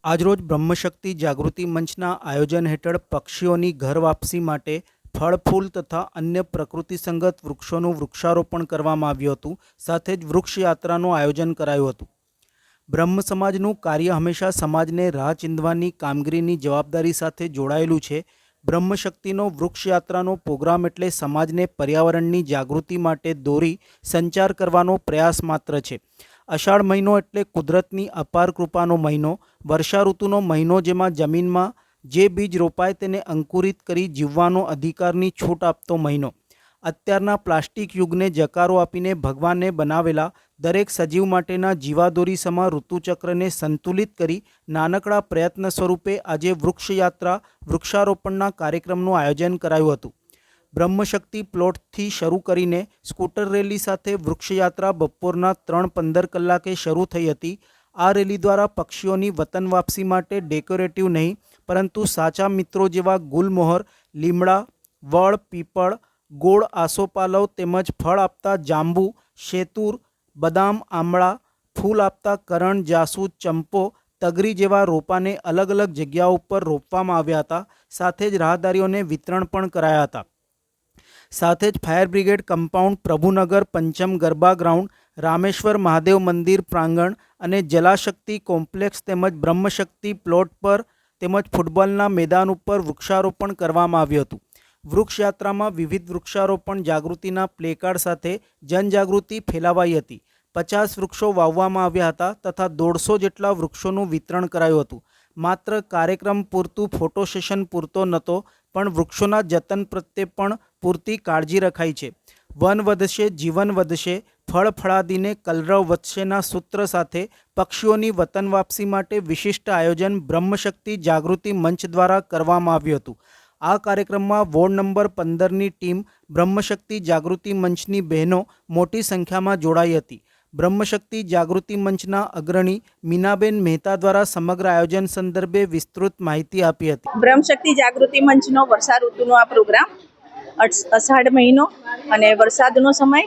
આજરોજ બ્રહ્મશક્તિ જાગૃતિ મંચના આયોજન હેઠળ પક્ષીઓની ઘર વાપસી માટે ફળ ફૂલ તથા અન્ય પ્રકૃતિસંગત વૃક્ષોનું વૃક્ષારોપણ કરવામાં આવ્યું હતું. સાથે જ વૃક્ષ યાત્રાનું આયોજન કરાયું હતું. બ્રહ્મ સમાજનું કાર્ય હંમેશા સમાજને રાહ ચીંધવાની કામગીરીની જવાબદારી સાથે જોડાયેલું છે. બ્રહ્મશક્તિનો વૃક્ષ યાત્રાનો પ્રોગ્રામ એટલે સમાજને પર્યાવરણની જાગૃતિ માટે દોરી સંચાર કરવાનો પ્રયાસ માત્ર છે. અષાઢ મહિનો એટલે કુદરતની અપાર કૃપાનો મહિનો, વર્ષા ઋતુનો મહિનો, જેમાં જમીનમાં જે બીજ રોપાય તેને અંકુરિત કરી જીવવાનો અધિકારની છૂટ આપતો મહિનો. અત્યારના પ્લાસ્ટિક યુગને જકારો આપીને ભગવાને બનાવેલા દરેક સજીવ માટેના જીવાદોરી સમા ઋતુચક્રને સંતુલિત કરી નાનકડા પ્રયત્ન સ્વરૂપે આજે વૃક્ષયાત્રા વૃક્ષારોપણના કાર્યક્રમનું આયોજન કરાયું હતું. બ્રહ્મશક્તિ પ્લોટથી શરૂ કરીને સ્કૂટર રેલી સાથે વૃક્ષયાત્રા બપોરના 3:15 કલાકે શરૂ થઈ હતી. આ રેલી દ્વારા પક્ષીઓની વતન વાપસી માટે ડેકોરેટિવ નહીં પરંતુ સાચા મિત્રો જેવા ગુલમોહર, લીમડા, વડ, પીપળ, ગોળ, આસોપાલવ તેમજ ફળ આપતા જાંબુ, શેતુર, બદામ, આમળા, ફૂલ આપતા કરણ, જાસૂદ, ચંપો, તગરી જેવા રોપાને અલગ અલગ જગ્યાઓ પર રોપવામાં આવ્યા હતા. સાથે જ રાહદારીઓને વિતરણ પણ કરાયા હતા. સાથે જ fire brigade compound, Prabhunagar, Pancham garba ground, Rameshwar Mahadev મંદિર પ્રાંગણ અને જલાશક્તિ કોમ્પ્લેક્સ તેમજ બ્રહ્મશક્તિ પ્લોટ પર તેમજ ફૂટબોલના મેદાન ઉપર વૃક્ષારોપણ કરવામાં આવ્યું હતું. વૃક્ષયાત્રામાં વિવિધ વૃક્ષારોપણ જાગૃતિના પ્લેકાર્ડ સાથે જનજાગૃતિ ફેલાવાઈ હતી. 50 વૃક્ષો વાવવામાં આવ્યા હતા તથા 150 જેટલા વૃક્ષોનું વિતરણ કરાયું હતું. માત્ર કાર્યક્રમ પૂરતું ફોટો સેશન પૂરતો નહોતો, પણ વૃક્ષોના જતન પ્રત્યે પણ પૂરતી કાળજી રખાઈ છે. વન વધશે, જીવન વધશે, ફળ ફળાદીને કલરવ વધશેના સૂત્ર સાથે પક્ષીઓની વતન વાપસી માટે વિશિષ્ટ આયોજન બ્રહ્મશક્તિ જાગૃતિ મંચ દ્વારા કરવામાં આવ્યું હતું. આ કાર્યક્રમમાં વોર્ડ નંબર 15ની ટીમ બ્રહ્મશક્તિ જાગૃતિ મંચની બહેનો મોટી સંખ્યામાં જોડાઈ હતી. બ્રહ્મશક્તિ જાગૃતિ મંચના અગ્રણી મીનાબેન મહેતા દ્વારા સમગ્ર આયોજન સંદર્ભે વિસ્તૃત માહિતી આપી હતી. બ્રહ્મશક્તિ જાગૃતિ મંચનો વર્ષા ઋતુનો આ પ્રોગ્રામ, અષાઢ મહિનો અને વરસાદનો સમય,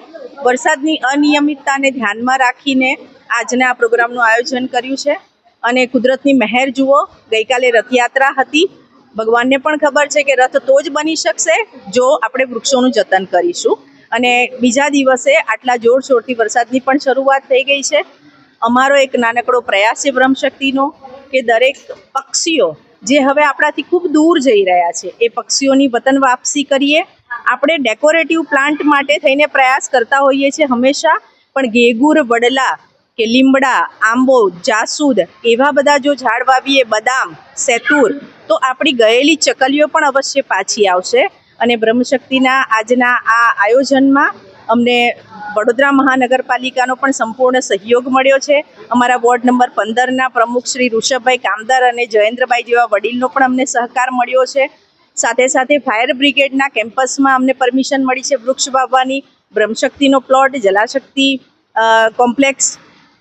વરસાદની અનિયમિતતાને ધ્યાનમાં રાખીને આજના આ પ્રોગ્રામનું આયોજન કર્યું છે. અને કુદરતની મહેર જુઓ, ગઈકાલે રથયાત્રા હતી. ભગવાનને પણ ખબર છે કે રથ તો જ બની શકશે જો આપણે વૃક્ષોનું જતન કરીશું. અને બીજા દિવસે આટલા જોરશોરથી વરસાદની પણ શરૂઆત થઈ ગઈ છે. અમારો એક નાનકડો પ્રયાસ છે બ્રહ્મશક્તિનો કે દરેક પક્ષીઓ જે હવે આપણાથી ખૂબ દૂર જઈ રહ્યા છે એ પક્ષીઓની વતન વાપસી કરીએ. આપણે ડેકોરેટિવ પ્લાન્ટ માટે થઈને પ્રયાસ કરતા હોઈએ છીએ હંમેશા, પણ ઘેગુર, વડલા કે લીમડા, આંબો, જાસૂદ એવા બધા જો ઝાડ વાવીએ, બદામ, શેતુર, તો આપણી ગયેલી ચકલીઓ પણ અવશ્ય પાછી આવશે. અને બ્રહ્મશક્તિના આજના આ આયોજનમાં અમને વડોદરા મહાનગરપાલિકાનો પણ સંપૂર્ણ સહયોગ મળ્યો છે. અમારા વોર્ડ નંબર 15ના પ્રમુખ શ્રી ઋષભભાઈ કામદાર અને જયેન્દ્રભાઈ જેવા વડીલનો પણ અમને સહકાર મળ્યો છે. સાથે સાથે ફાયર બ્રિગેડના કેમ્પસમાં અમને પરમિશન મળી છે વૃક્ષ વાવવાની. બ્રહ્મશક્તિનો plot, Jalashakti complex,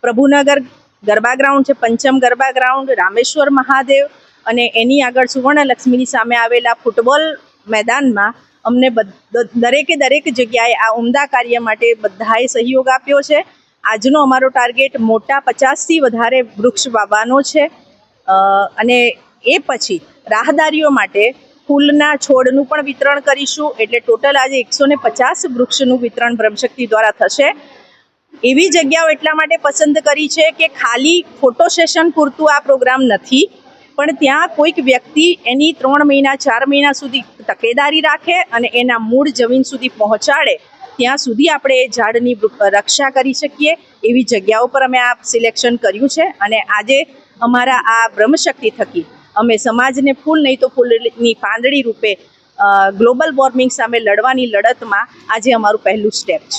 Prabhunagar garba ground છે, પંચમ ગરબા ગ્રાઉન્ડ, રામેશ્વર મહાદેવ અને એની આગળ સુવર્ણલક્ષ્મીની સામે આવેલા ફૂટબોલ મેદાનમાં અમને દરેક જગ્યાએ આ ઉમદા કાર્ય માટે બધાએ સહયોગ આપ્યો છે. આજનો અમારો ટાર્ગેટ મોટા 50થી વધારે વૃક્ષ વાવવાનો છે. અને એ પછી રાહદારીઓ માટે ફૂલના છોડનું પણ વિતરણ કરીશું. એટલે ટોટલ આજે 150 વૃક્ષનું વિતરણ બ્રહ્મશક્તિ દ્વારા થશે. એવી જગ્યાઓ એટલા માટે પસંદ કરી છે કે ખાલી ફોટો સેશન પૂરતું આ પ્રોગ્રામ નથી, પણ ત્યાં કોઈક વ્યક્તિ એની 3 મહિના 4 મહિના સુધી તકેદારી રાખે અને એના મૂળ જમીન સુધી પહોંચાડે, ત્યાં સુધી આપણે એ ઝાડની રક્ષા કરી શકીએ. એવી જગ્યાઓ પર અમે આ સિલેક્શન કર્યું છે. અને આજે અમારા આ બ્રહ્મશક્તિ થકી અમે સમાજને ફૂલ નહીં તો ફૂલની પાંદડી રૂપે ગ્લોબલ વોર્મિંગ સામે લડવાની લડતમાં આજે અમારું પહેલું સ્ટેપ છે.